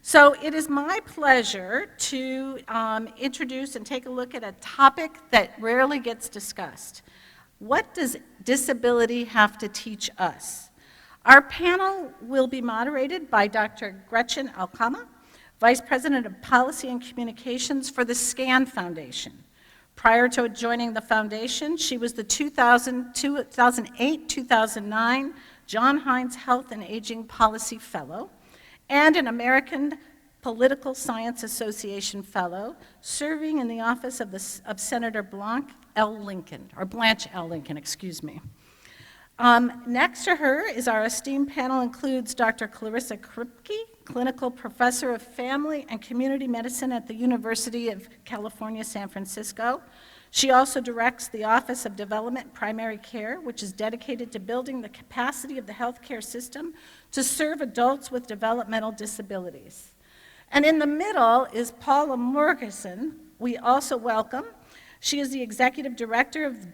So it is my pleasure to introduce and take a look at a topic that rarely gets discussed. What does disability have to teach us? Our panel will be moderated by Dr. Gretchen Alkema, Vice President of Policy and Communications for the SCAN Foundation. Prior to joining the foundation, she was the 2008-2009 John Hines Health and Aging Policy Fellow and an American Political Science Association Fellow, serving in the office of Senator Blanche L. Lincoln. Next to her is our esteemed panel includes Dr. Clarissa Kripke, Clinical Professor of Family and Community Medicine at the University of California, San Francisco. She also directs the Office of Development Primary Care, which is dedicated to building the capacity of the healthcare system to serve adults with developmental disabilities. And in the middle is Paula Morgeson. We also welcome. She is the Executive Director of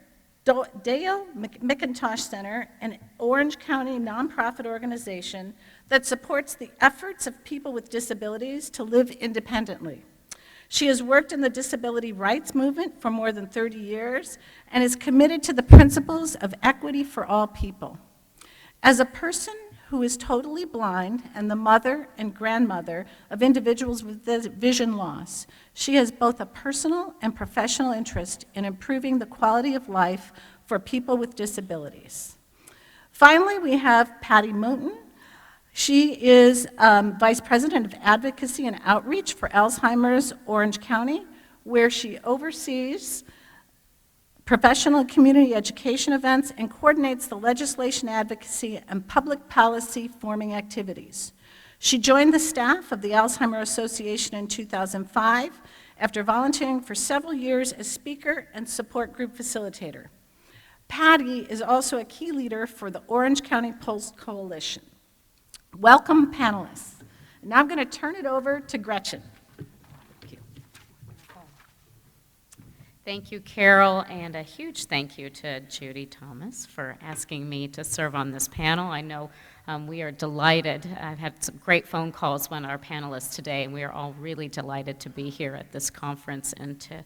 Dale McIntosh Center, an Orange County nonprofit organization that supports the efforts of people with disabilities to live independently. She has worked in the disability rights movement for more than 30 years and is committed to the principles of equity for all people. As a person who is totally blind and the mother and grandmother of individuals with vision loss, she has both a personal and professional interest in improving the quality of life for people with disabilities. Finally, we have Patty Moten. She is Vice President of Advocacy and Outreach for Alzheimer's Orange County, where she oversees professional and community education events and coordinates the legislation advocacy and public policy forming activities. She joined the staff of the Alzheimer's Association in 2005 after volunteering for several years as speaker and support group facilitator. Patty is also a key leader for the Orange County Pulse Coalition. Welcome, panelists. Now I'm going to turn it over to Gretchen. Thank you. Thank you, Carol, and a huge thank you to Judy Thomas for asking me to serve on this panel. I know we are delighted. I've had some great phone calls with our panelists today, and we are all really delighted to be here at this conference and to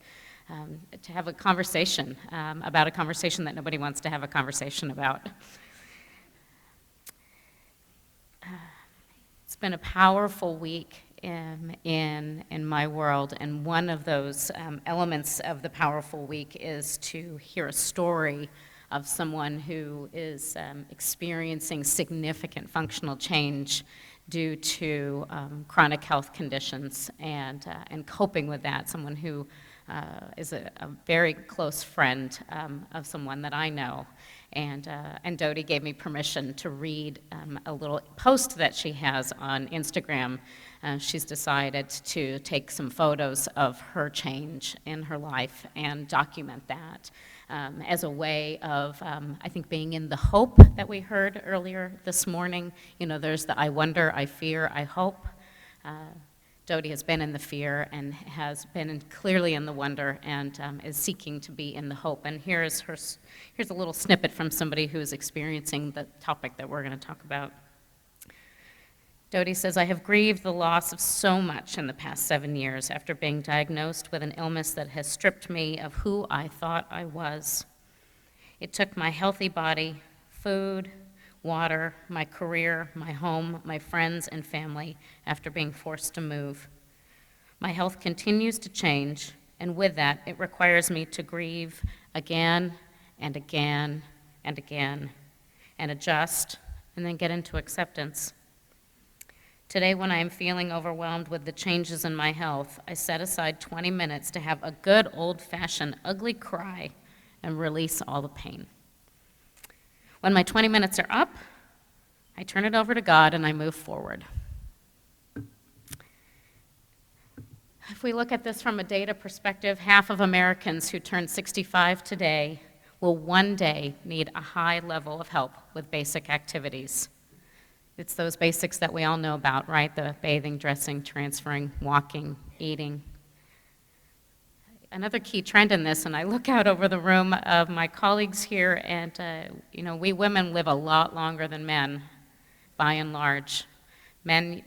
have a conversation about a conversation that nobody wants to have a conversation about. It's been a powerful week in my world, and one of those elements of the powerful week is to hear a story of someone who is experiencing significant functional change due to chronic health conditions and coping with that. Someone who is a very close friend of someone that I know. And Dodie gave me permission to read a little post that she has on Instagram. She's decided to take some photos of her change in her life and document that as a way of, I think, being in the hope that we heard earlier this morning. You know, there's the I wonder, I fear, I hope. Dodie has been in the fear and has been clearly in the wonder and is seeking to be in the hope. And here's a little snippet from somebody who is experiencing the topic that we're going to talk about. Dodie says, I have grieved the loss of so much in the past 7 years after being diagnosed with an illness that has stripped me of who I thought I was. It took my healthy body, food, water, my career, my home, my friends and family after being forced to move. My health continues to change, and with that, it requires me to grieve again and again and again, and adjust, and then get into acceptance. Today, when I am feeling overwhelmed with the changes in my health, I set aside 20 minutes to have a good old-fashioned ugly cry and release all the pain. When my 20 minutes are up, I turn it over to God and I move forward. If we look at this from a data perspective, half of Americans who turn 65 today will one day need a high level of help with basic activities. It's those basics that we all know about, right? The bathing, dressing, transferring, walking, eating. Another key trend in this, and I look out over the room of my colleagues here, and we women live a lot longer than men, by and large. Men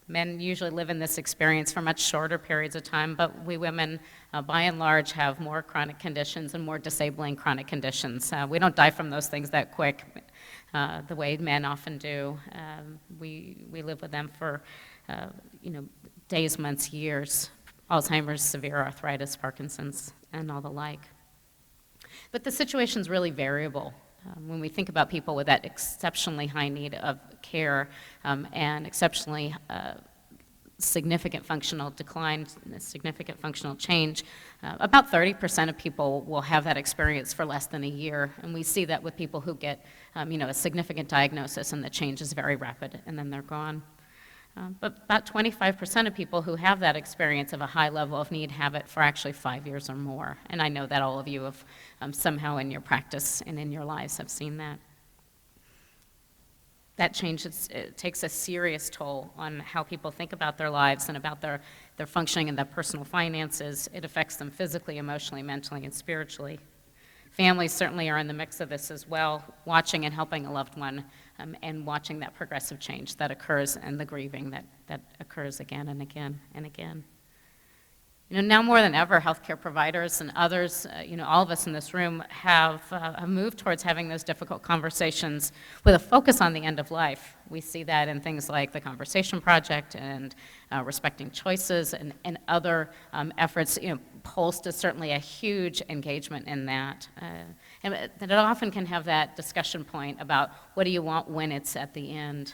Men usually live in this experience for much shorter periods of time, but we women, by and large, have more chronic conditions and more disabling chronic conditions. We don't die from those things that quick, the way men often do. We live with them for, days, months, years. Alzheimer's, severe arthritis, Parkinson's, and all the like. But the situation's really variable. When we think about people with that exceptionally high need of care and exceptionally significant functional decline, significant functional change, about 30% of people will have that experience for less than a year. And we see that with people who get a significant diagnosis and the change is very rapid and then they're gone. But about 25% of people who have that experience of a high level of need have it for actually 5 years or more. And I know that all of you have somehow in your practice and in your lives have seen that. That change it takes a serious toll on how people think about their lives and about their functioning and their personal finances. It affects them physically, emotionally, mentally, and spiritually. Families certainly are in the mix of this as well, watching and helping a loved one and watching that progressive change that occurs and the grieving that occurs again and again and again. Now more than ever, healthcare providers and others, all of us in this room have moved towards having those difficult conversations with a focus on the end of life. We see that in things like the Conversation Project and Respecting Choices and other efforts. Post is certainly a huge engagement in that. And it often can have that discussion point about what do you want when it's at the end.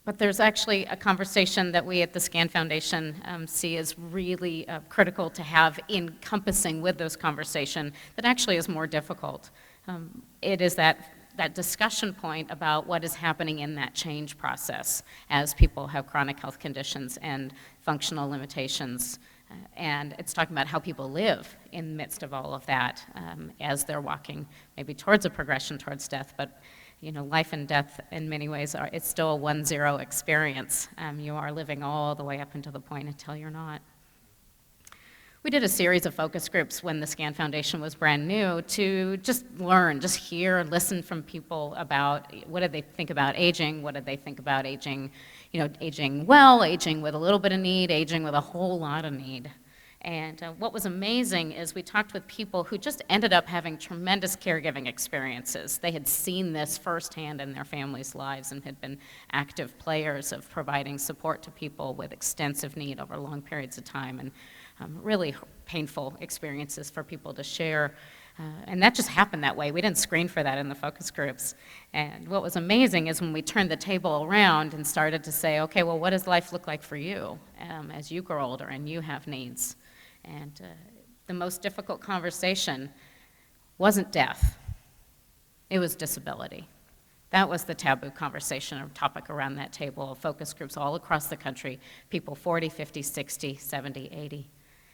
But there's actually a conversation that we at the SCAN Foundation see as really critical to have encompassing with those conversation that actually is more difficult. It is that discussion point about what is happening in that change process as people have chronic health conditions and functional limitations. And it's talking about how people live in the midst of all of that as they're walking maybe towards a progression towards death, but life and death in many ways it's still a 1-0 experience. You are living all the way up until the point until you're not. We did a series of focus groups when the SCAN Foundation was brand new to just learn, just hear, listen from people about what did they think about aging, what did they think about aging, aging well, aging with a little bit of need, aging with a whole lot of need. And what was amazing is we talked with people who just ended up having tremendous caregiving experiences. They had seen this firsthand in their families' lives and had been active players of providing support to people with extensive need over long periods of time, and really painful experiences for people to share. And that just happened that way. We didn't screen for that in the focus groups. And what was amazing is when we turned the table around and started to say, okay, well, what does life look like for you as you grow older and you have needs? And the most difficult conversation wasn't death. It was disability. That was the taboo conversation or topic around that table of focus groups all across the country, people 40, 50, 60, 70, 80.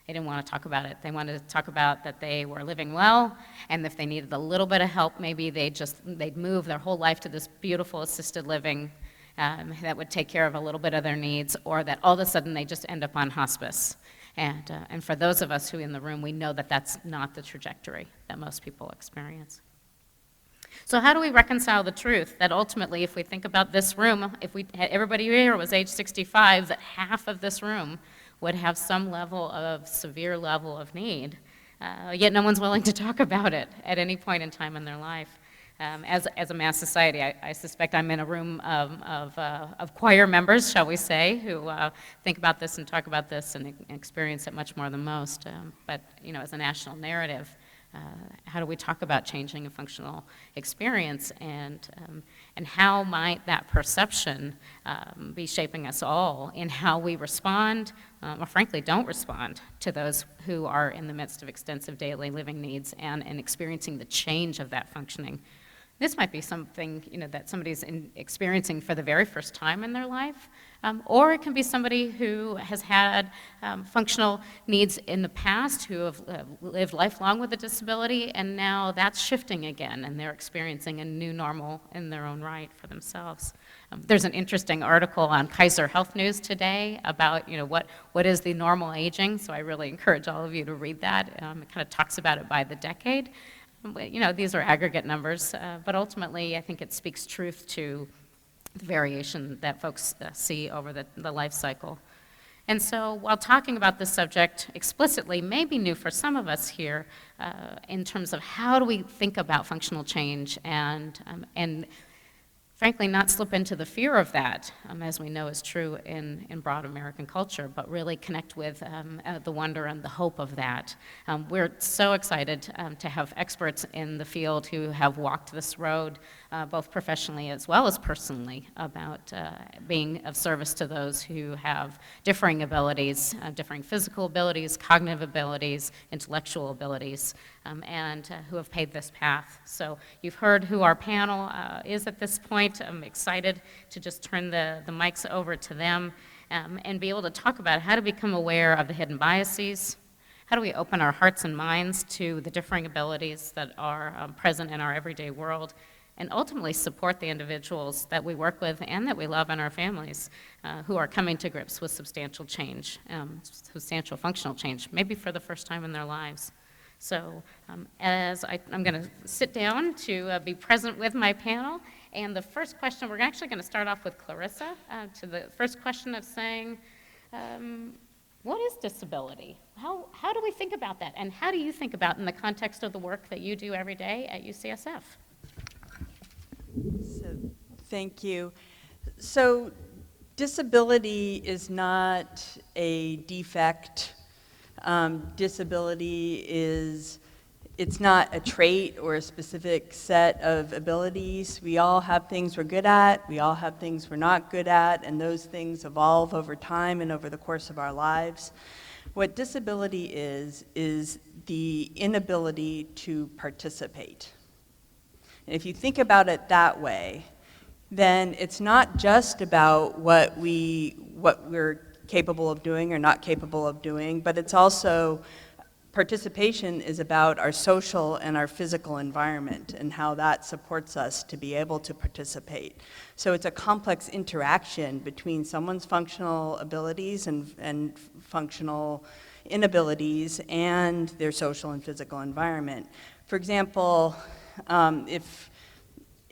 They didn't want to talk about it. They wanted to talk about that they were living well, and if they needed a little bit of help, maybe they'd move their whole life to this beautiful assisted living that would take care of a little bit of their needs, or that all of a sudden they just end up on hospice. And for those of us who in the room, we know that that's not the trajectory that most people experience. So how do we reconcile the truth that ultimately, if we think about this room, if we had everybody here was age 65, that half of this room would have some level of severe level of need, yet no one's willing to talk about it at any point in time in their life. As a mass society, I suspect I'm in a room of choir members, shall we say, who think about this and talk about this and experience it much more than most. But as a national narrative, how do we talk about changing a functional experience, and how might that perception be shaping us all in how we respond, or frankly don't respond, to those who are in the midst of extensive daily living needs and experiencing the change of that functioning. This might be something that somebody's experiencing for the very first time in their life, or it can be somebody who has had functional needs in the past, who have lived lifelong with a disability, and now that's shifting again, and they're experiencing a new normal in their own right for themselves. There's an interesting article on Kaiser Health News today about what is the normal aging, so I really encourage all of you to read that. It kind of talks about it by the decade. These are aggregate numbers, but ultimately I think it speaks truth to the variation that folks see over the life cycle. And so while talking about this subject explicitly may be new for some of us here in terms of how do we think about functional change and frankly not slip into the fear of that, as we know is true in broad American culture, but really connect with the wonder and the hope of that. We're so excited to have experts in the field who have walked this road, both professionally as well as personally, about being of service to those who have differing abilities, differing physical abilities, cognitive abilities, intellectual abilities, and who have paved this path. So you've heard who our panel is at this point. I'm excited to just turn the mics over to them and be able to talk about how to become aware of the hidden biases, how do we open our hearts and minds to the differing abilities that are present in our everyday world, and ultimately support the individuals that we work with and that we love in our families who are coming to grips with substantial change, substantial functional change, maybe for the first time in their lives. So as I'm going to sit down to be present with my panel, and the first question, we're actually going to start off with Clarissa, to the first question of saying, what is disability? How do we think about that? And how do you think about it in the context of the work that you do every day at UCSF? So, thank you. So disability is not a defect. Disability it's not a trait or a specific set of abilities. We all have things we're good at, we all have things we're not good at, and those things evolve over time and over the course of our lives. What disability is the inability to participate. And if you think about it that way, then it's not just about what we're capable of doing or not capable of doing, but it's also participation is about our social and our physical environment and how that supports us to be able to participate. So it's a complex interaction between someone's functional abilities and functional inabilities and their social and physical environment. For example,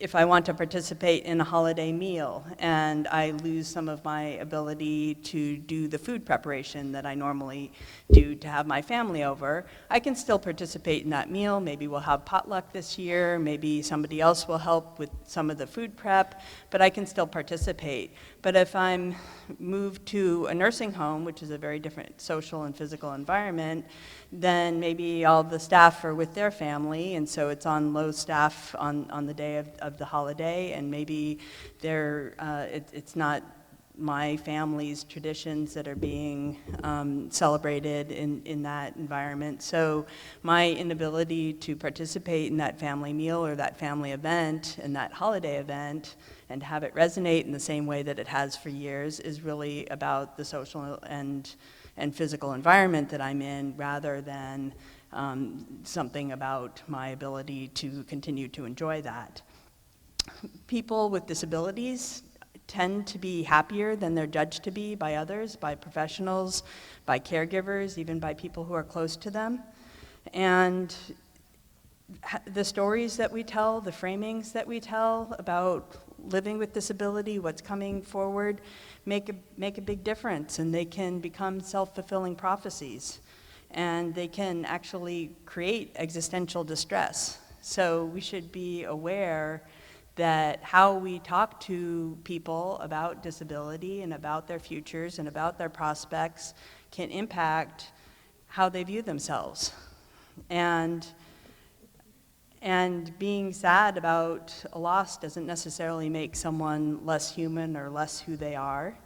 if I want to participate in a holiday meal and I lose some of my ability to do the food preparation that I normally do to have my family over, I can still participate in that meal. Maybe we'll have potluck this year, maybe somebody else will help with some of the food prep, but I can still participate. But if I'm moved to a nursing home, which is a very different social and physical environment, then maybe all the staff are with their family, and so it's on low staff on the day of the holiday, and maybe it's not my family's traditions that are being celebrated in that environment. So my inability to participate in that family meal or that family event and that holiday event and have it resonate in the same way that it has for years is really about the social and physical environment that I'm in, rather than something about my ability to continue to enjoy that. People with disabilities tend to be happier than they're judged to be by others, by professionals, by caregivers, even by people who are close to them. And the stories that we tell, the framings that we tell about living with disability, what's coming forward, make a big difference, and they can become self-fulfilling prophecies, and they can actually create existential distress. So we should be aware that how we talk to people about disability and about their futures and about their prospects can impact how they view themselves. And being sad about a loss doesn't necessarily make someone less human or less who they are.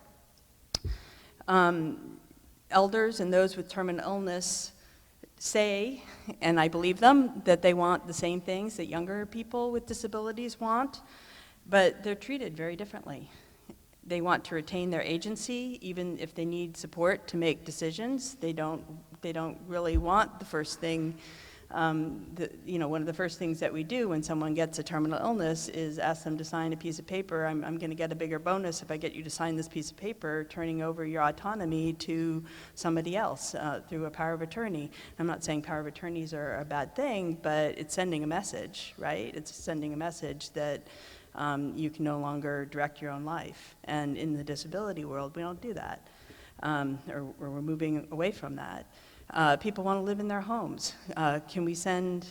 Elders and those with terminal illness say, and I believe them, that they want the same things that younger people with disabilities want, but they're treated very differently. They want to retain their agency, even if they need support to make decisions. They don't really want the first thing. One of the first things that we do when someone gets a terminal illness is ask them to sign a piece of paper. I'm going to get a bigger bonus if I get you to sign this piece of paper, turning over your autonomy to somebody else through a power of attorney. I'm not saying power of attorneys are a bad thing, but it's sending a message, right? It's sending a message that you can no longer direct your own life. And in the disability world, we don't do that, or we're moving away from that. People want to live in their homes. Can we send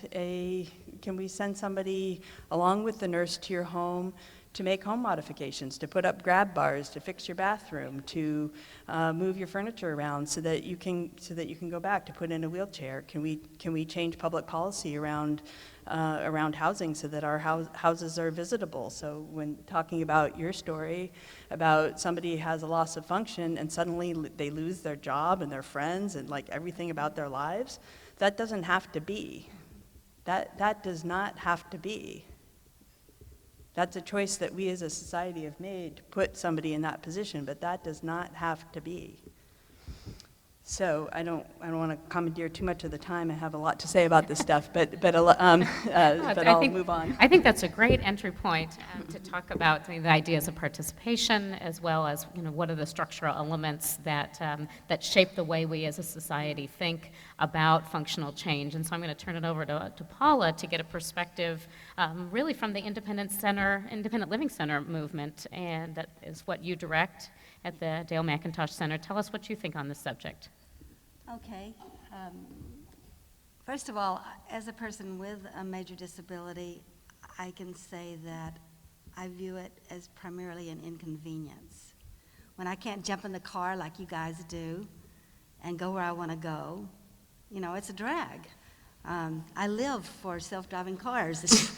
somebody along with the nurse to your home to make home modifications, to put up grab bars, to fix your bathroom, to move your furniture around so that you can go back, to put in a wheelchair? Can we change public policy around housing so that our houses are visitable? So when talking about your story about somebody has a loss of function and suddenly they lose their job and their friends and like everything about their lives, that doesn't have to be. That does not have to be. That's a choice that we as a society have made to put somebody in that position, but that does not have to be. So I don't want to commandeer too much of the time. I have a lot to say about this stuff, but I'll move on. I think that's a great entry point to talk about the ideas of participation, as well as what are the structural elements that shape the way we as a society think about functional change. And so I'm going to turn it over to Paula to get a perspective, really from the Independent Living Center movement, and that is what you direct at the Dale McIntosh Center. Tell us what you think on this subject. Okay. First of all, as a person with a major disability, I can say that I view it as primarily an inconvenience. When I can't jump in the car like you guys do and go where I want to go, it's a drag. I live for self-driving cars.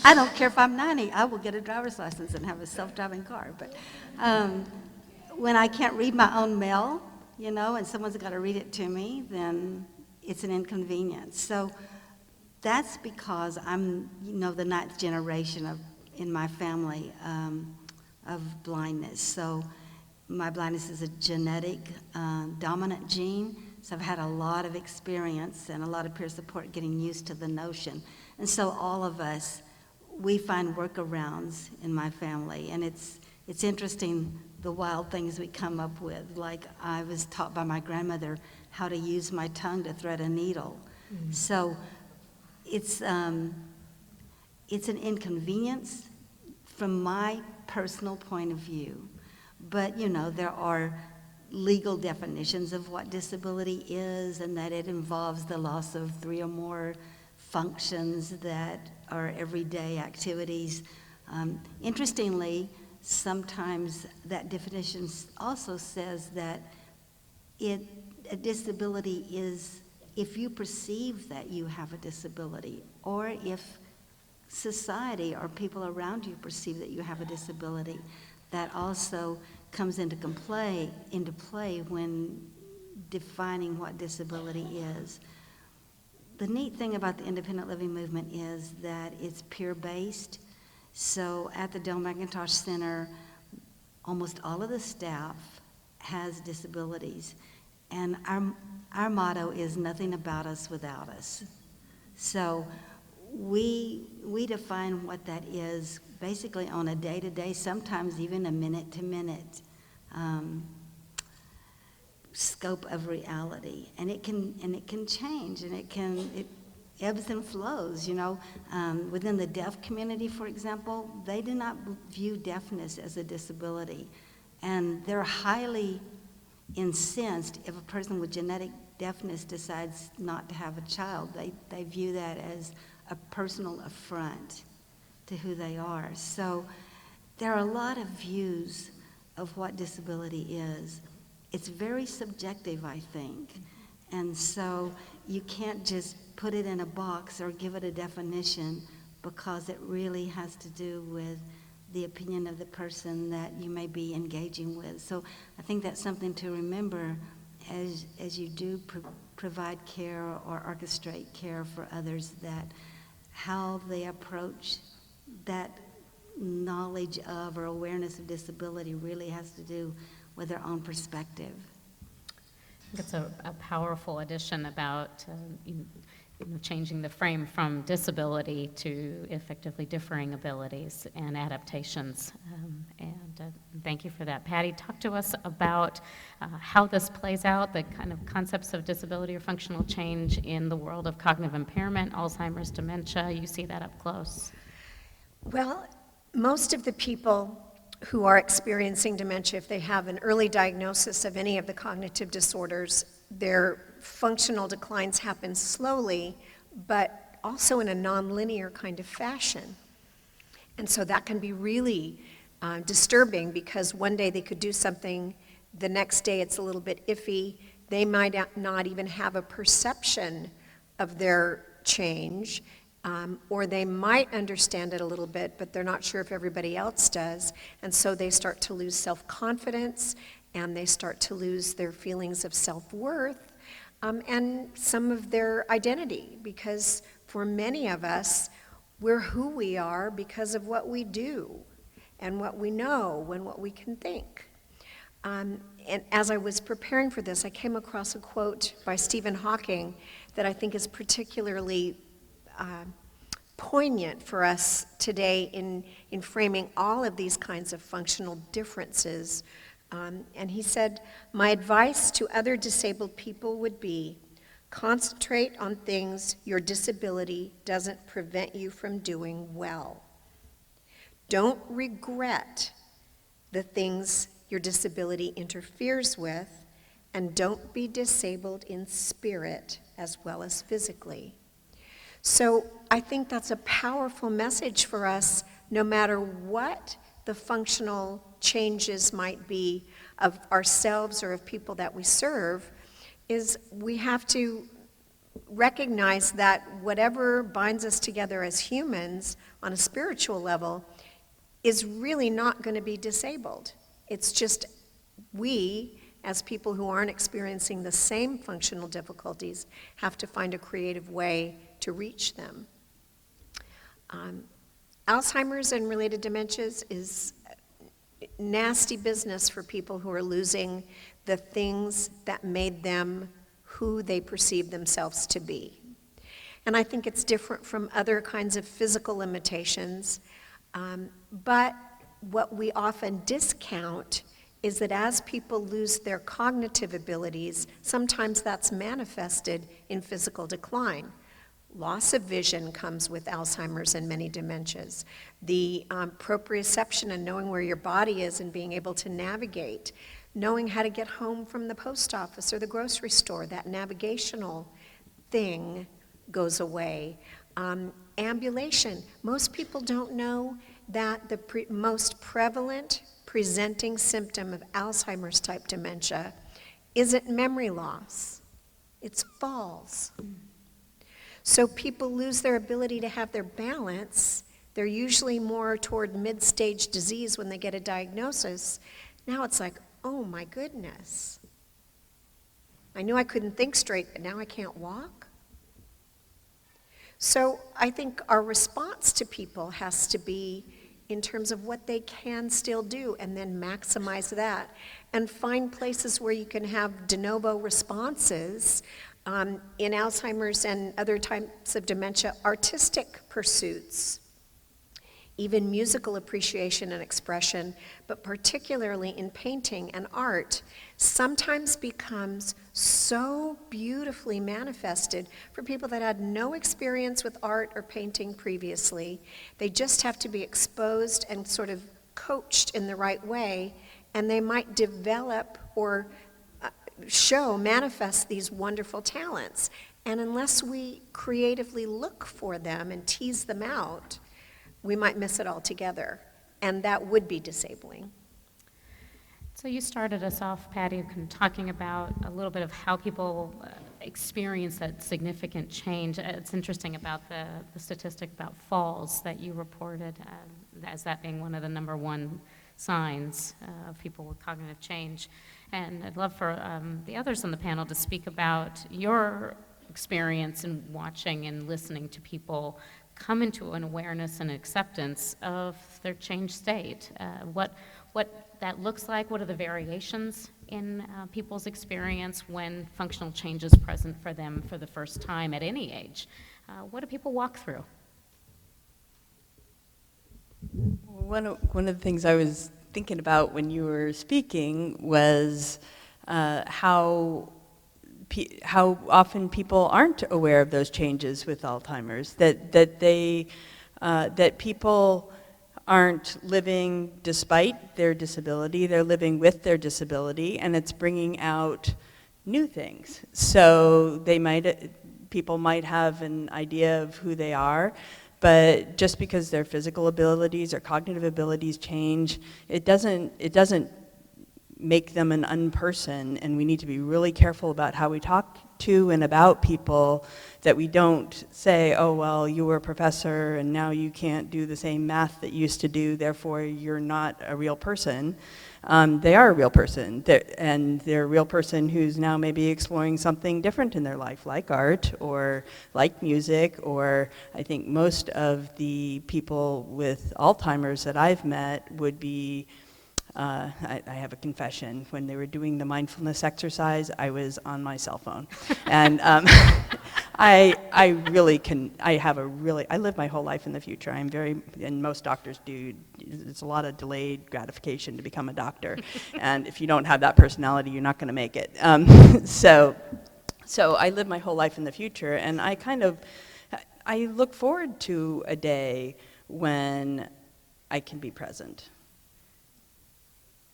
I don't care if I'm 90, I will get a driver's license and have a self-driving car. But when I can't read my own mail, and someone's got to read it to me, then it's an inconvenience. So that's because I'm, the 9th generation in my family of blindness. So my blindness is a genetic dominant gene. So I've had a lot of experience and a lot of peer support getting used to the notion. And so all of us, we find workarounds in my family. And it's interesting the wild things we come up with. Like I was taught by my grandmother how to use my tongue to thread a needle. Mm-hmm. So it's an inconvenience from my personal point of view. But there are legal definitions of what disability is, and that it involves the loss of 3 or more functions that are everyday activities. Interestingly, sometimes that definition also says that a disability is if you perceive that you have a disability, or if society or people around you perceive that you have a disability. That also comes into play when defining what disability is. The neat thing about the independent living movement is that it's peer-based. So at the Dale McIntosh Center, almost all of the staff has disabilities. And our motto is nothing about us without us. So we define what that is basically on a day-to-day, sometimes even a minute-to-minute scope of reality, and it can change, and it ebbs and flows. Within the deaf community, for example, they do not view deafness as a disability, and they're highly incensed if a person with genetic deafness decides not to have a child. They view that as a personal affront to who they are. So there are a lot of views of what disability is. It's very subjective, I think. And so you can't just put it in a box or give it a definition, because it really has to do with the opinion of the person that you may be engaging with. So I think that's something to remember as you do provide care or orchestrate care for others, that how they approach that knowledge of or awareness of disability really has to do with their own perspective. I think it's a powerful addition about changing the frame from disability to effectively differing abilities and adaptations. Thank you for that. Patty, talk to us about how this plays out, the kind of concepts of disability or functional change in the world of cognitive impairment, Alzheimer's, dementia. You see that up close. Well, most of the people who are experiencing dementia, if they have an early diagnosis of any of the cognitive disorders, their functional declines happen slowly, but also in a nonlinear kind of fashion. And so that can be really disturbing, because one day they could do something, the next day it's a little bit iffy. They might not even have a perception of their change, or they might understand it a little bit, but they're not sure if everybody else does. And so they start to lose self-confidence, and they start to lose their feelings of self-worth, and some of their identity, because for many of us, we're who we are because of what we do, and what we know, and what we can think. And as I was preparing for this, I came across a quote by Stephen Hawking that I think is particularly poignant for us today in framing all of these kinds of functional differences. And he said, "My advice to other disabled people would be, concentrate on things your disability doesn't prevent you from doing well. Don't regret the things your disability interferes with, and don't be disabled in spirit as well as physically." So I think that's a powerful message for us, no matter what the functional changes might be of ourselves or of people that we serve, is we have to recognize that whatever binds us together as humans on a spiritual level is really not going to be disabled. It's just we, as people who aren't experiencing the same functional difficulties, have to find a creative way to reach them. Alzheimer's and related dementias is nasty business for people who are losing the things that made them who they perceive themselves to be. And I think it's different from other kinds of physical limitations, but what we often discount is that as people lose their cognitive abilities, sometimes that's manifested in physical decline. Loss of vision comes with Alzheimer's and many dementias. The proprioception and knowing where your body is and being able to navigate, knowing how to get home from the post office or the grocery store, that navigational thing goes away. Ambulation. Most people don't know that the most prevalent presenting symptom of Alzheimer's type dementia isn't memory loss, it's falls. So people lose their ability to have their balance. They're usually more toward mid-stage disease when they get a diagnosis. Now it's like, oh my goodness. I knew I couldn't think straight, but now I can't walk. So I think our response to people has to be in terms of what they can still do, and then maximize that, and find places where you can have de novo responses. In Alzheimer's and other types of dementia, artistic pursuits, even musical appreciation and expression, but particularly in painting and art, sometimes becomes so beautifully manifested for people that had no experience with art or painting previously. They just have to be exposed and sort of coached in the right way, and they might develop or manifest these wonderful talents. And unless we creatively look for them and tease them out, we might miss it altogether, and that would be disabling. So you started us off, Patty, talking about a little bit of how people experience that significant change. It's interesting about the statistic about falls that you reported as that being one of the number one signs of people with cognitive change. And I'd love for the others on the panel to speak about your experience in watching and listening to people come into an awareness and acceptance of their changed state. What that looks like, what are the variations in people's experience when functional change is present for them for the first time at any age? What do people walk through? One of the things I was thinking about when you were speaking was how often people aren't aware of those changes with Alzheimer's, that people aren't living despite their disability, they're living with their disability, and it's bringing out new things. So people might have an idea of who they are, but just because their physical abilities or cognitive abilities change, it doesn't make them an unperson, and we need to be really careful about how we talk to and about people, that we don't say, oh, well, you were a professor and now you can't do the same math that you used to do, therefore you're not a real person. They are a real person, and they're a real person who's now maybe exploring something different in their life, like art or like music, or I think most of the people with Alzheimer's that I've met would be I have a confession. When they were doing the mindfulness exercise, I was on my cell phone. And I live my whole life in the future. And most doctors do, it's a lot of delayed gratification to become a doctor. And if you don't have that personality, you're not going to make it. So I live my whole life in the future, and I look forward to a day when I can be present.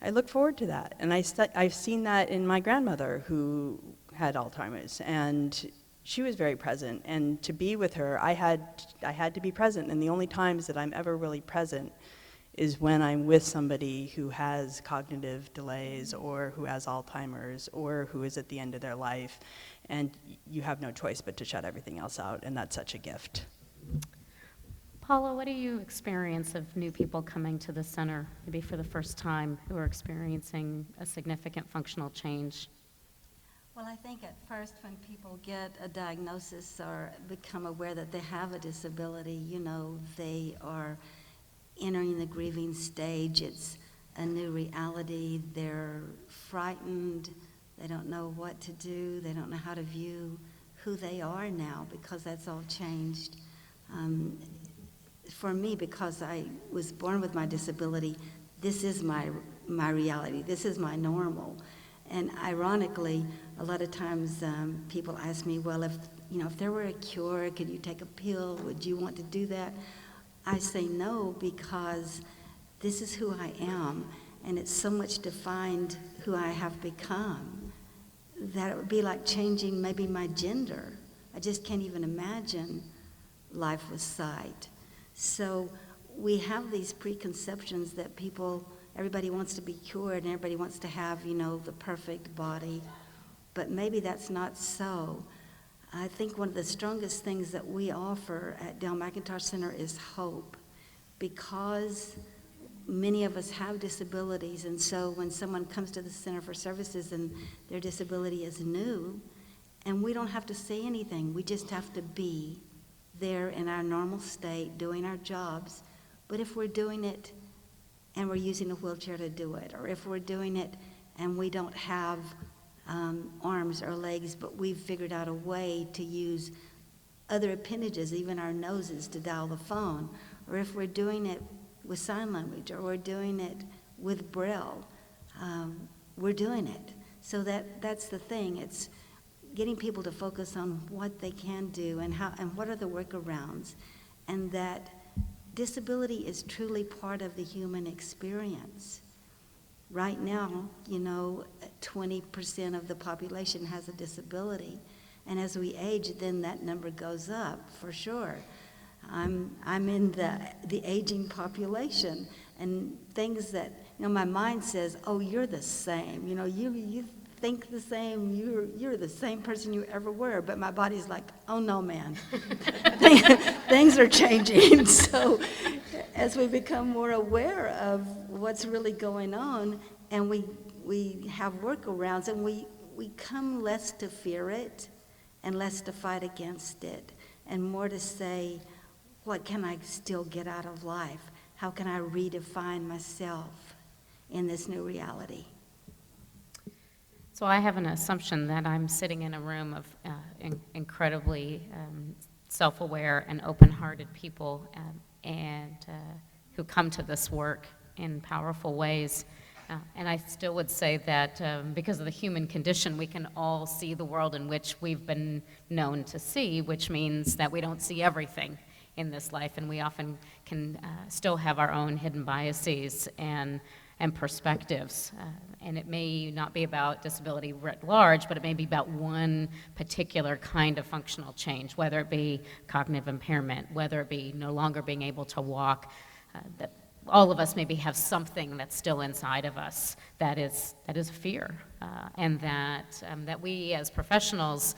I look forward to that, and I've seen that in my grandmother who had Alzheimer's, and she was very present, and to be with her, I had to be present, and the only times that I'm ever really present is when I'm with somebody who has cognitive delays or who has Alzheimer's or who is at the end of their life, and you have no choice but to shut everything else out, and that's such a gift. Paula, what do you experience of new people coming to the center, maybe for the first time, who are experiencing a significant functional change? Well, I think at first when people get a diagnosis or become aware that they have a disability, they are entering the grieving stage. It's a new reality. They're frightened. They don't know what to do. They don't know how to view who they are now because that's all changed. For me, because I was born with my disability, this is my reality. This is my normal. And ironically, a lot of times people ask me, well, if there were a cure, could you take a pill? Would you want to do that? I say no, because this is who I am, and it's so much defined who I have become that it would be like changing maybe my gender. I just can't even imagine life with sight. So we have these preconceptions that everybody wants to be cured and everybody wants to have, the perfect body, but maybe that's not so. I think one of the strongest things that we offer at Dale McIntosh Center is hope, because many of us have disabilities, and so when someone comes to the Center for Services and their disability is new, and we don't have to say anything, we just have to be there in our normal state doing our jobs. But if we're doing it and we're using a wheelchair to do it, or if we're doing it and we don't have arms or legs, but we've figured out a way to use other appendages, even our noses, to dial the phone, or if we're doing it with sign language, or we're doing it with Braille, we're doing it. So that's the thing. It's getting people to focus on what they can do and what are the workarounds, and that disability is truly part of the human experience. Right now, 20% of the population has a disability, and as we age, then that number goes up for sure. I'm in the aging population, and things that my mind says, oh, you're the same. You think the same. You're the same person you ever were. But my body's like, oh no, man, things are changing. So as we become more aware of what's really going on, and we have workarounds, and we come less to fear it and less to fight against it, and more to say, what can I still get out of life? How can I redefine myself in this new reality? So I have an assumption that I'm sitting in a room of incredibly self-aware and open-hearted people, and who come to this work in powerful ways. And I still would say that because of the human condition, we can all see the world in which we've been known to see, which means that we don't see everything. in this life, and we often can still have our own hidden biases and perspectives. And it may not be about disability writ large, but it may be about one particular kind of functional change, whether it be cognitive impairment, whether it be no longer being able to walk. That all of us maybe have something that's still inside of us that is a fear, and that we as professionals,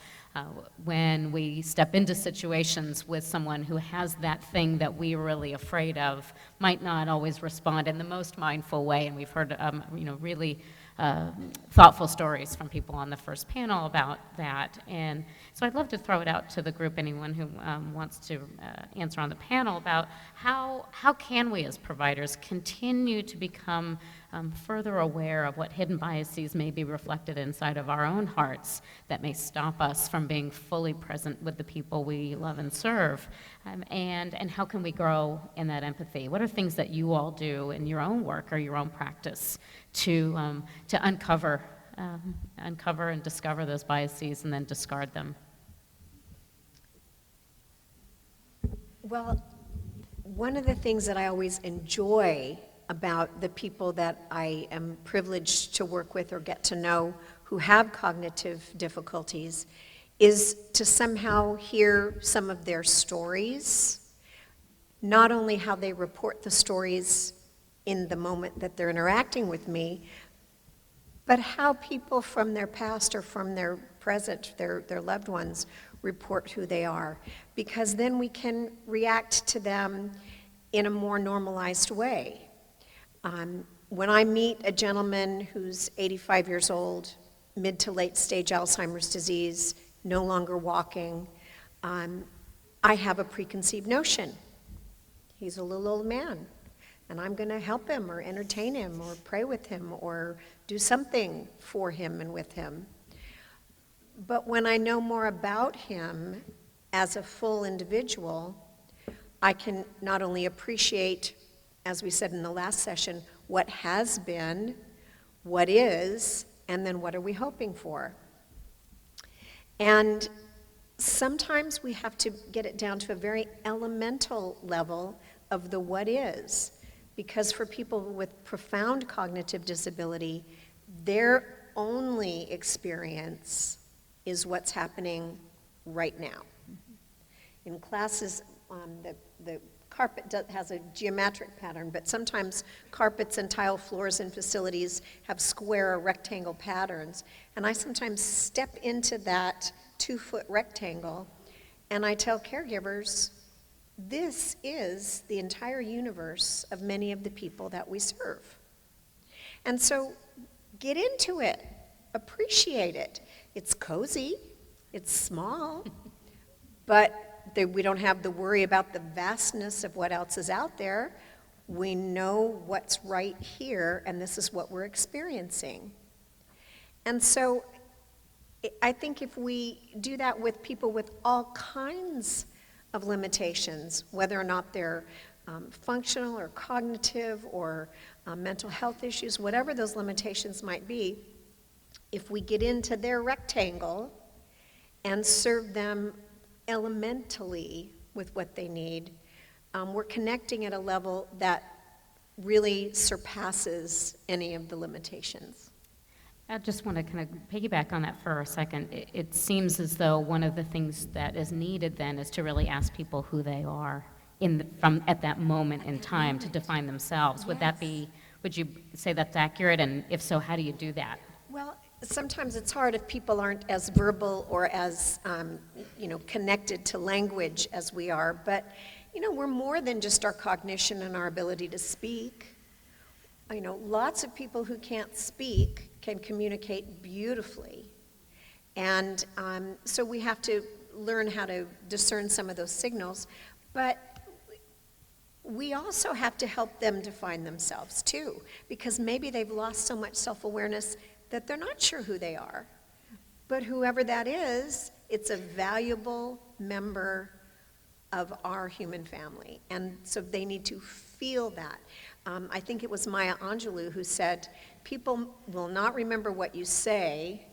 when we step into situations with someone who has that thing that we're really afraid of, might not always respond in the most mindful way. And we've heard really thoughtful stories from people on the first panel about that. And so I'd love to throw it out to the group, anyone who wants to answer on the panel, about how can we as providers continue to become further aware of what hidden biases may be reflected inside of our own hearts that may stop us from being fully present with the people we love and serve, and how can we grow in that empathy? What are things that you all do in your own work or your own practice to uncover and discover those biases and then discard them? Well, one of the things that I always enjoy about the people that I am privileged to work with or get to know who have cognitive difficulties is to somehow hear some of their stories, not only how they report the stories in the moment that they're interacting with me, but how people from their past or from their present, their loved ones, report who they are. Because then we can react to them in a more normalized way. When I meet a gentleman who's 85 years old, mid to late stage Alzheimer's disease, no longer walking, I have a preconceived notion. He's a little old man, and I'm going to help him or entertain him or pray with him or do something for him and with him. But when I know more about him as a full individual, I can not only appreciate, as we said in the last session, what has been, what is, and then what are we hoping for. And sometimes we have to get it down to a very elemental level of the what is, because for people with profound cognitive disability, their only experience is what's happening right now. In classes, the carpet has a geometric pattern, but sometimes carpets and tile floors in facilities have square or rectangle patterns. And I sometimes step into that 2-foot rectangle and I tell caregivers, this is the entire universe of many of the people that we serve. And so get into it, appreciate it. It's cozy, it's small, but we don't have the worry about the vastness of what else is out there. We know what's right here, and this is what we're experiencing. And so I think if we do that with people with all kinds of limitations, whether or not they're functional or cognitive or mental health issues, whatever those limitations might be, if we get into their rectangle and serve them elementally with what they need, we're connecting at a level that really surpasses any of the limitations. I just want to kind of piggyback on that for a second. It seems as though one of the things that is needed then is to really ask people who they are at that moment in time to define themselves. Yes. Would you say that's accurate? And if so, how do you do that? Well, sometimes it's hard if people aren't as verbal or as connected to language as we are. But we're more than just our cognition and our ability to speak. Lots of people who can't speak can communicate beautifully, and so we have to learn how to discern some of those signals. But we also have to help them define themselves too, because maybe they've lost so much self-awareness that they're not sure who they are. But whoever that is, it's a valuable member of our human family. And so they need to feel that. I think it was Maya Angelou who said, people will not remember what you say,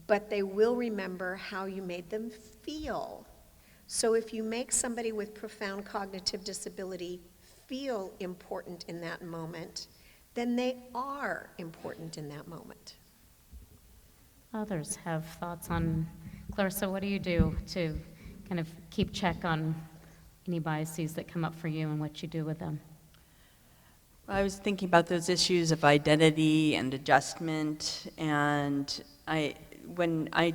but they will remember how you made them feel. So if you make somebody with profound cognitive disability feel important in that moment, then they are important in that moment. Others have thoughts on, Clarissa, what do you do to kind of keep check on any biases that come up for you and what you do with them? I was thinking about those issues of identity and adjustment, and when I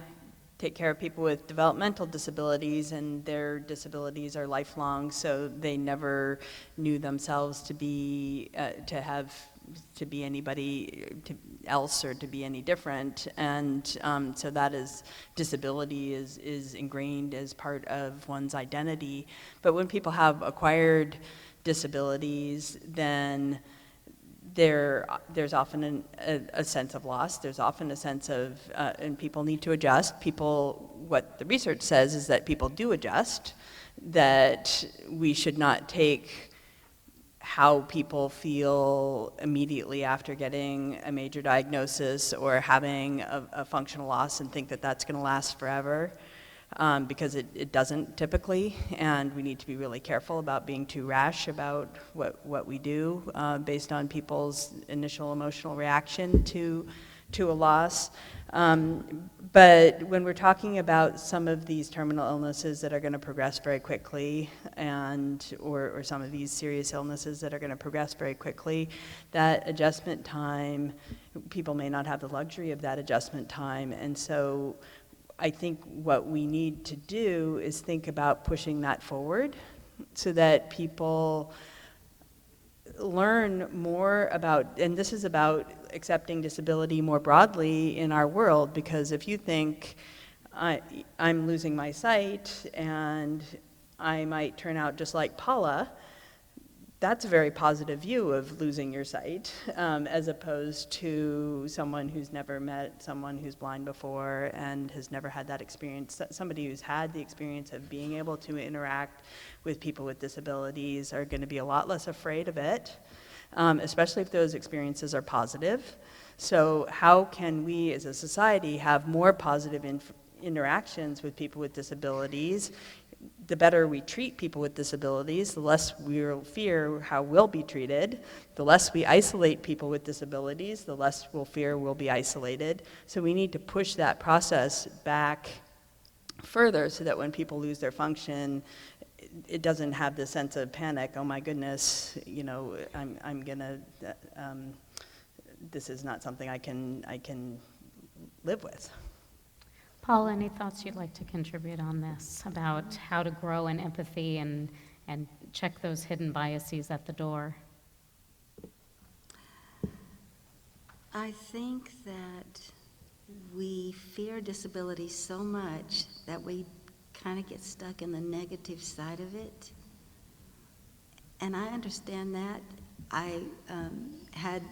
take care of people with developmental disabilities, and their disabilities are lifelong, so they never knew themselves to be anybody else or to be any different, and so that is disability is ingrained as part of one's identity. But when people have acquired disabilities, then there's often a sense of loss. There's often a sense of, and people need to adjust. What the research says is that people do adjust, that we should not take how people feel immediately after getting a major diagnosis or having a functional loss and think that that's going to last forever. Because it doesn't typically, and we need to be really careful about being too rash about what we do based on people's initial emotional reaction to a loss. But when we're talking about some of these terminal illnesses that are going to progress very quickly, or some of these serious illnesses that are going to progress very quickly, that adjustment time, people may not have the luxury of that adjustment time, and so I think what we need to do is think about pushing that forward so that people learn more about, and this is about accepting disability more broadly in our world, because if you think I'm losing my sight and I might turn out just like Paula, that's a very positive view of losing your sight, as opposed to someone who's never met someone who's blind before and has never had that experience. Somebody who's had the experience of being able to interact with people with disabilities are going to be a lot less afraid of it, especially if those experiences are positive. So how can we as a society have more positive interactions with people with disabilities? The better we treat people with disabilities, the less we'll fear how we'll be treated. The less we isolate people with disabilities, the less we'll fear we'll be isolated. So we need to push that process back further so that when people lose their function, it doesn't have this sense of panic, oh my goodness, I'm gonna, this is not something I can live with. Paul, any thoughts you'd like to contribute on this about how to grow in empathy and check those hidden biases at the door? I think that we fear disability so much that we kind of get stuck in the negative side of it. And I understand that. I had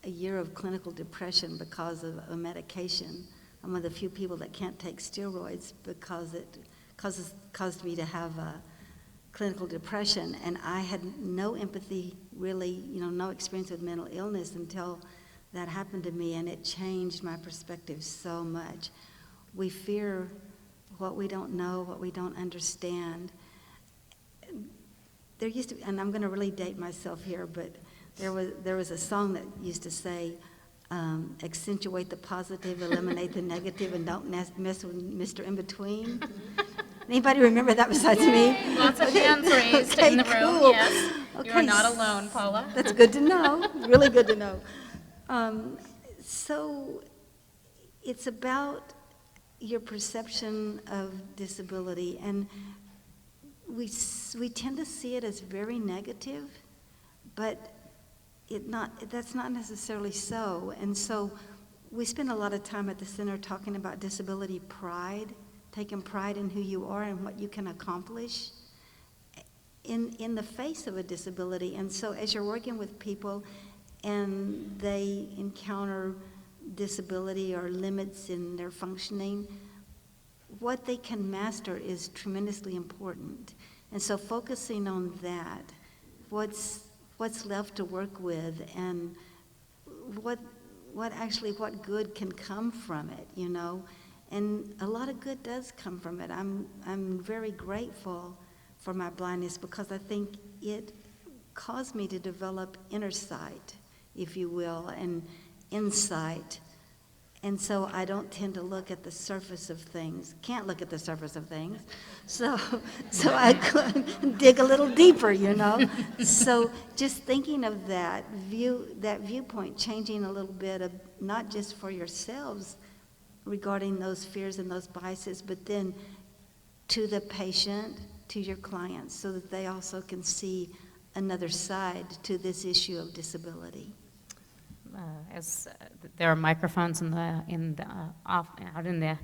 a year of clinical depression because of a medication. I'm one of the few people that can't take steroids because it caused me to have a clinical depression, and I had no empathy, really, no experience with mental illness until that happened to me, and it changed my perspective so much. We fear what we don't know, what we don't understand. There used to be, and I'm going to really date myself here, but there was a song that used to say, accentuate the positive, eliminate the negative, and don't mess with Mr. In-Between. Anybody remember that besides me? Lots of hands raised in the room, cool. yes. Okay, You are not alone, Paula. That's good to know, really good to know. So it's about your perception of disability, and we tend to see it as very negative, but that's not necessarily so. And so we spend a lot of time at the center talking about disability pride, taking pride in who you are and what you can accomplish in the face of a disability. And so as you're working with people and they encounter disability or limits in their functioning, what they can master is tremendously important. And so focusing on that, what's left to work with, and what good can come from it, And a lot of good does come from it. I'm very grateful for my blindness because I think it caused me to develop inner sight, if you will, and insight. And so I don't tend to look at the surface of things, can't look at the surface of things. So I could dig a little deeper, you know. So just thinking of that viewpoint, changing a little bit of not just for yourselves regarding those fears and those biases, but then to the patient, to your clients, so that they also can see another side to this issue of disability. There are microphones out in the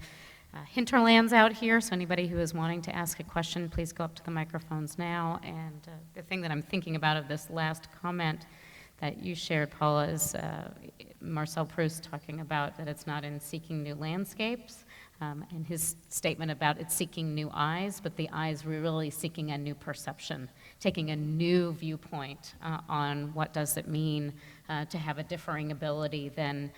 hinterlands out here, so anybody who is wanting to ask a question, please go up to the microphones now. And the thing that I'm thinking about of this last comment that you shared, Paula, is Marcel Proust talking about that it's not in seeking new landscapes, and his statement about it's seeking new eyes, but the eyes were really seeking a new perception, taking a new viewpoint on what does it mean to have a differing ability than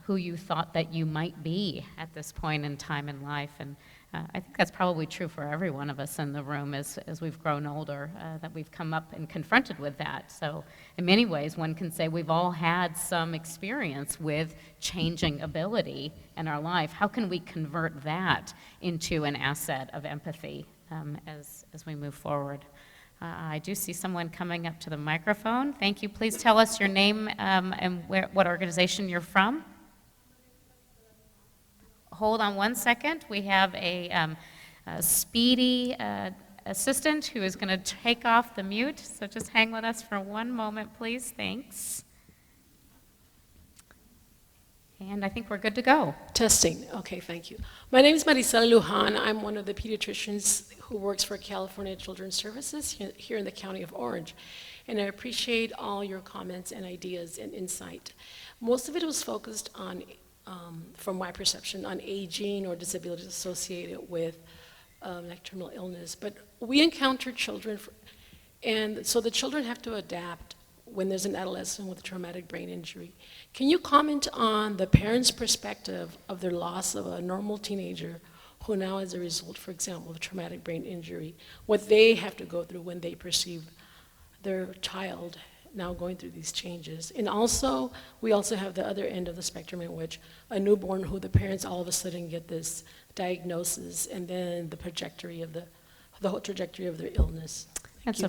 who you thought that you might be at this point in time in life. And I think that's probably true for every one of us in the room as we've grown older, that we've come up and confronted with that. So in many ways, one can say we've all had some experience with changing ability in our life. How can we convert that into an asset of empathy as we move forward? I do see someone coming up to the microphone. Thank you. Please tell us your name and what organization you're from. Hold on one second. We have a speedy assistant who is going to take off the mute, so just hang with us for one moment, please. Thanks. And I think we're good to go. Testing. Okay, thank you. My name is Maricela Lujan. I'm one of the pediatricians who works for California Children's Services here in the County of Orange. And I appreciate all your comments and ideas and insight. Most of it was focused on, from my perception, on aging or disabilities associated with like terminal illness. But we encounter children, and so the children have to adapt when there's an adolescent with a traumatic brain injury. Can you comment on the parents' perspective of their loss of a normal teenager who now, as a result, for example, of a traumatic brain injury, what they have to go through when they perceive their child now going through these changes? And also, we also have the other end of the spectrum in which a newborn who the parents all of a sudden get this diagnosis and then the trajectory of the whole trajectory of their illness. Thank you.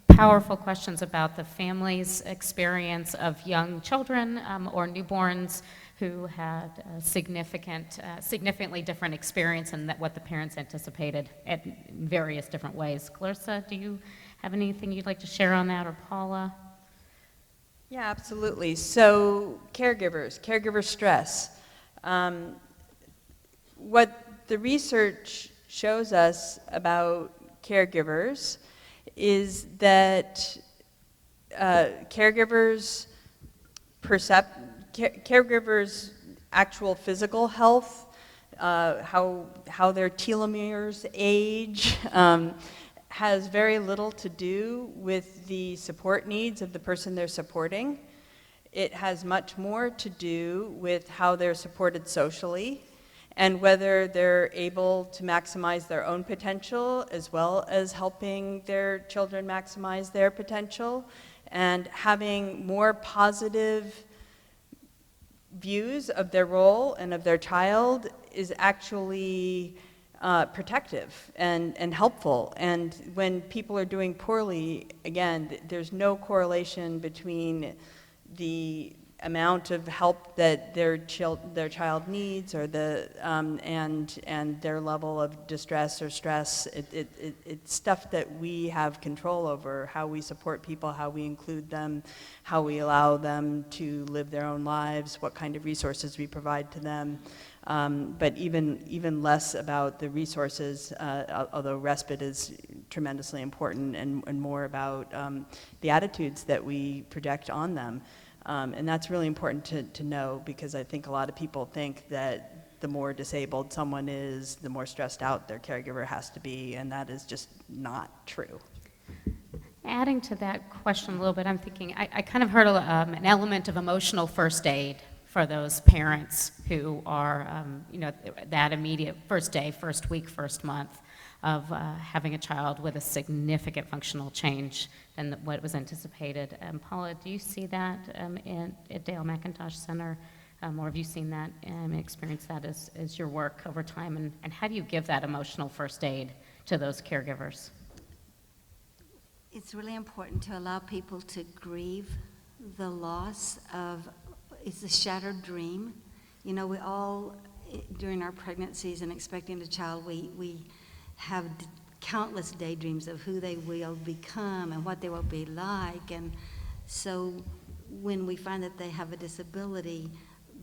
Powerful questions about the family's experience of young children or newborns who had a significantly different experience than what the parents anticipated in various different ways. Clarissa, do you have anything you'd like to share on that, or Paula? Yeah, absolutely. So caregiver stress. What the research shows us about caregivers is that caregivers' actual physical health, how their telomeres age, has very little to do with the support needs of the person they're supporting. It has much more to do with how they're supported socially and whether they're able to maximize their own potential as well as helping their children maximize their potential, and having more positive views of their role and of their child is actually protective and helpful. And when people are doing poorly, again, there's no correlation between the amount of help that their child needs or and their level of distress or stress. It's stuff that we have control over: how we support people, how we include them, how we allow them to live their own lives, what kind of resources we provide to them. But even less about the resources, although respite is tremendously important, and more about the attitudes that we project on them. And that's really important to know, because I think a lot of people think that the more disabled someone is, the more stressed out their caregiver has to be, and that is just not true. Adding to that question a little bit, I'm thinking, I kind of heard an element of emotional first aid for those parents who are, that immediate first day, first week, first month of having a child with a significant functional change than what was anticipated. Paula, do you see that at Dale McIntosh Center? Or have you seen that and experienced that as your work over time? And how do you give that emotional first aid to those caregivers? It's really important to allow people to grieve the loss of, it's a shattered dream. We all, during our pregnancies and expecting a child, we have countless daydreams of who they will become and what they will be like. And so when we find that they have a disability,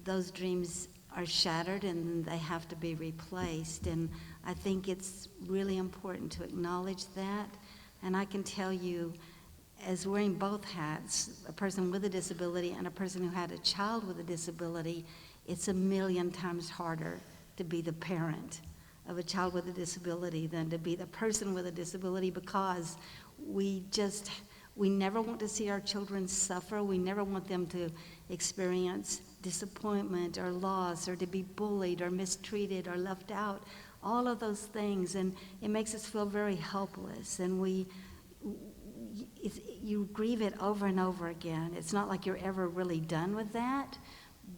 those dreams are shattered and they have to be replaced. And I think it's really important to acknowledge that. And I can tell you, as wearing both hats, a person with a disability and a person who had a child with a disability, it's 1,000,000 times harder to be the parent of a child with a disability than to be the person with a disability, because we never want to see our children suffer. We never want them to experience disappointment or loss or to be bullied or mistreated or left out, all of those things. And it makes us feel very helpless. And you grieve it over and over again. It's not like you're ever really done with that,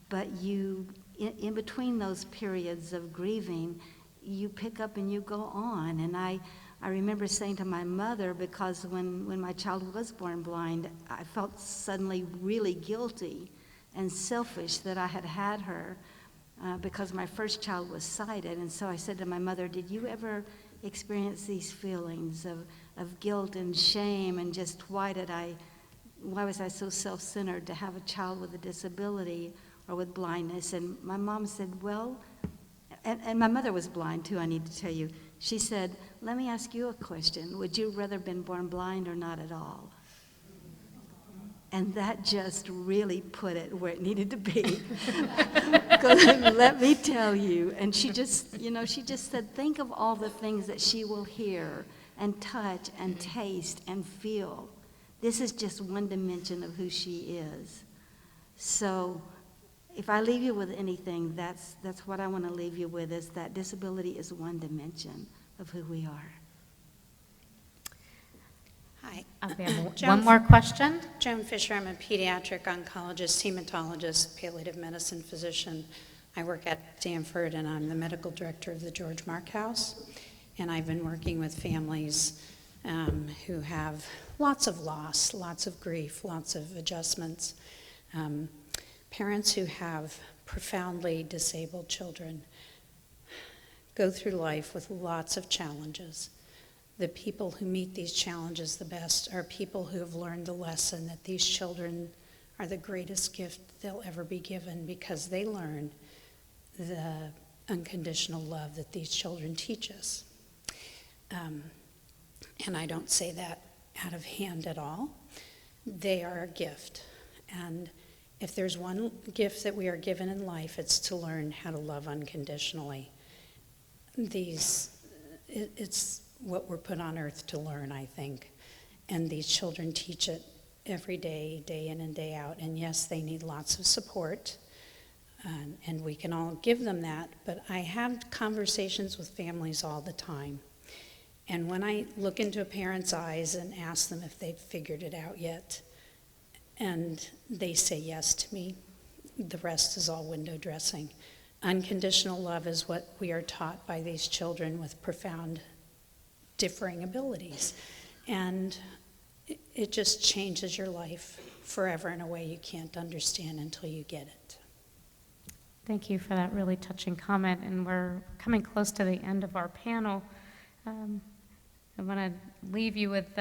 but in between those periods of grieving, you pick up and you go on. And I remember saying to my mother, because when my child was born blind, I felt suddenly really guilty and selfish that I had her because my first child was sighted. And so I said to my mother, did you ever experience these feelings of guilt and shame and just why was I so self-centered to have a child with a disability or with blindness? And my mom said, well, and my mother was blind too, I need to tell you. She said, let me ask you a question. Would you rather have been born blind or not at all? And that just really put it where it needed to be. Because let me tell you, and she just said, think of all the things that she will hear and touch and taste and feel. This is just one dimension of who she is. So if I leave you with anything, that's what I want to leave you with, is that disability is one dimension of who we are. Hi. We have one more question. Joan Fisher, I'm a pediatric oncologist, hematologist, palliative medicine physician. I work at Stanford, and I'm the medical director of the George Mark House. And I've been working with families who have lots of loss, lots of grief, lots of adjustments. Parents who have profoundly disabled children go through life with lots of challenges. The people who meet these challenges the best are people who have learned the lesson that these children are the greatest gift they'll ever be given, because they learn the unconditional love that these children teach us. And I don't say that out of hand at all. They are a gift. And if there's one gift that we are given in life, it's to learn how to love unconditionally. It's what we're put on earth to learn, I think. And these children teach it every day, day in and day out. And yes, they need lots of support, and we can all give them that. But I have conversations with families all the time. And when I look into a parent's eyes and ask them if they've figured it out yet, and they say yes to me, the rest is all window dressing. Unconditional love is what we are taught by these children with profound differing abilities. And it just changes your life forever in a way you can't understand until you get it. Thank you for that really touching comment. And we're coming close to the end of our panel. I want to leave you with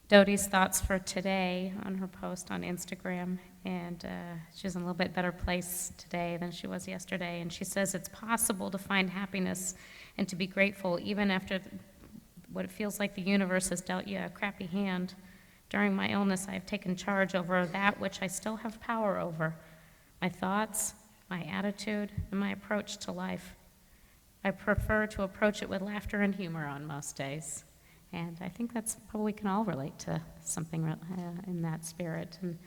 Dodi's thoughts for today on her post on Instagram. And she's in a little bit better place today than she was yesterday. And she says it's possible to find happiness and to be grateful even after what it feels like the universe has dealt you a crappy hand. During my illness, I have taken charge over that which I still have power over, my thoughts, my attitude, and my approach to life. I prefer to approach it with laughter and humor on most days. And I think that's probably we can all relate to something in that spirit. And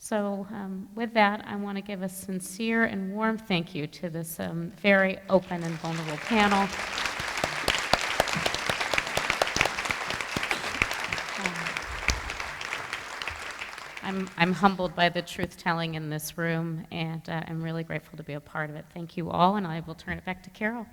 So with that, I want to give a sincere and warm thank you to this very open and vulnerable panel. I'm humbled by the truth-telling in this room, and I'm really grateful to be a part of it. Thank you all, and I will turn it back to Carol.